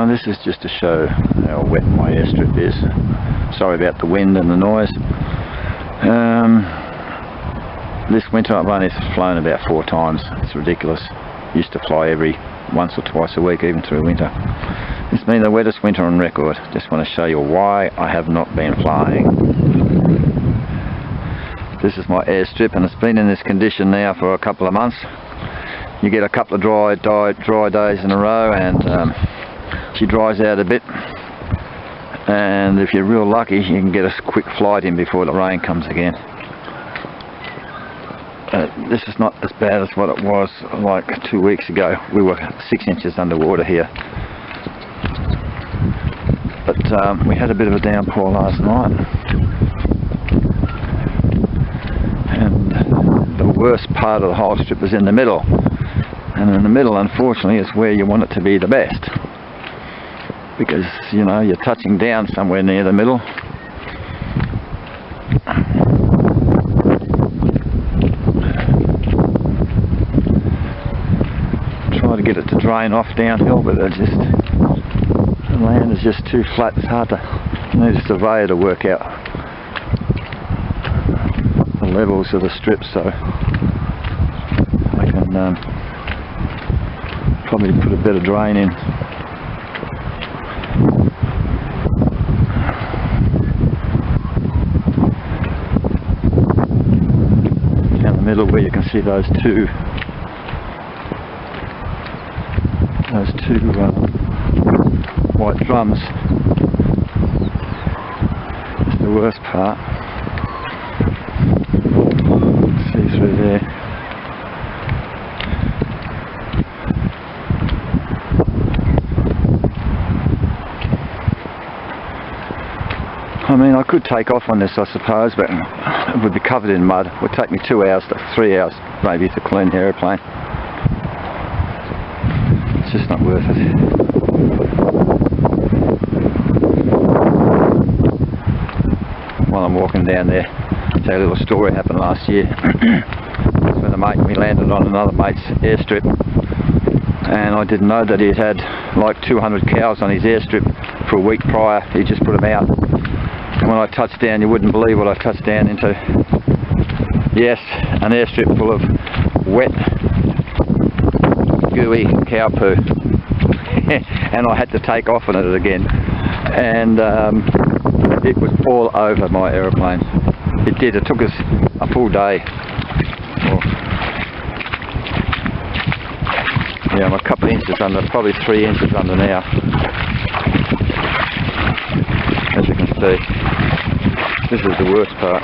This is just to show how wet my airstrip is. Sorry about the wind and the noise. This winter I've only flown about 4 times. It's ridiculous. Used to fly every once or twice a week, even through winter. It's been the wettest winter on record. Just want to show you why I have not been flying. This is my airstrip, and it's been in this condition now for a couple of months. You get a couple of dry days in a row, and she dries out a bit, and if you're real lucky you can get a quick flight in before the rain comes again. This is not as bad as what it was like 2 weeks ago. We were 6 inches underwater here, but we had a bit of a downpour last night, and the worst part of the whole strip is in the middle, and in the middle unfortunately is where you want it to be the best, because you know you're touching down somewhere near the middle. Try to get it to drain off downhill, but the land is just too flat. It's hard to, you need a surveyor to work out the levels of the strip, so I can probably put a better drain in. Down the middle where you can see those two white drums. It's the worst part. See through there. I mean, I could take off on this, I suppose, but it would be covered in mud. It would take me 2 hours to 3 hours maybe to clean the aeroplane. It's just not worth it. While I'm walking down there, I'll tell you a little story happened last year. When a mate, we landed on another mate's airstrip, and I didn't know that he'd had like 200 cows on his airstrip for a week prior. He just put them out. And when I touched down, you wouldn't believe what I touched down into. Yes, an airstrip full of wet, gooey cow poo. And I had to take off on it again. And it was all over my aeroplane. It did. It took us a full day. Yeah, I'm a couple of inches under, probably 3 inches under now, as you can see. This is the worst part.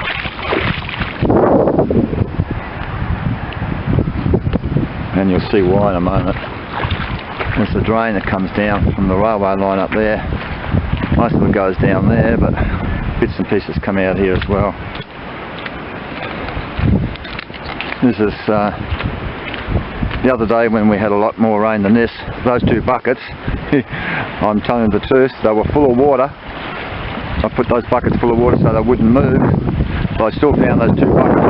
And you'll see why in a moment. There's the drain that comes down from the railway line up there. Most of it goes down there, but bits and pieces come out here as well. This is the other day when we had a lot more rain than this. Those 2 buckets, I'm telling you the truth, they were full of water. I put those buckets full of water so they wouldn't move, but I still found those 2 buckets.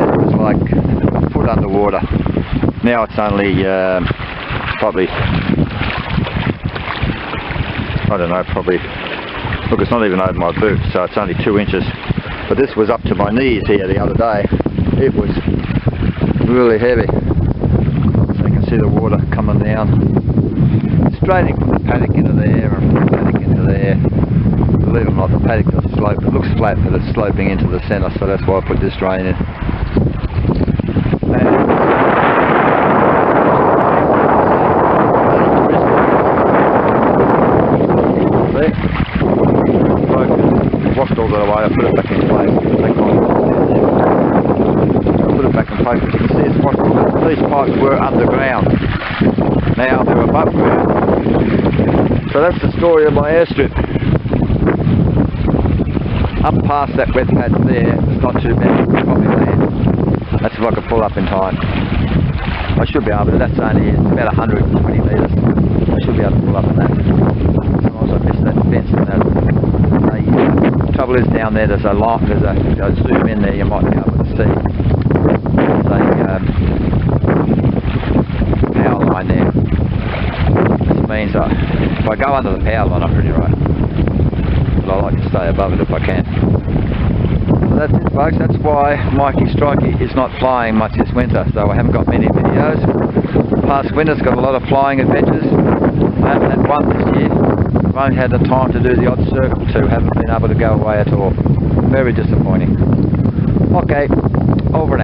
It was like a foot underwater. Now it's only probably, I don't know, probably, look, it's not even over my boot, so it's only 2 inches. But this was up to my knees here the other day. It was really heavy. So you can see the water coming down. It's draining from the paddock into there and from the paddock into there. Believe it or not, the paddock doesn't slope. It looks flat, but it's sloping into the centre, so that's why I put this drain in. Washed all that away. I put it back in place. I put it back in place. You can see it's washed. These pipes were underground. Now they're above ground. So that's the story of my airstrip. Up past that wet patch there, it's not too bad. Probably land. That's if I could pull up in time. I should be able to. That's only about 120 metres. I should be able to pull up in that. Sometimes I miss that fence and that. The trouble is down there, there's a line, I'll zoom in there, you might be able to see. There's a power line there. means if I go under the power line, I'm pretty right. But I like to stay above it if I can. So that's it, folks. That's why Mikey Strikey is not flying much this winter. So I haven't got many videos. Past winter's got a lot of flying adventures. I haven't had one this year. I've only had the time to do the odd circle too. Haven't been able to go away at all. Very disappointing. Okay, over and out.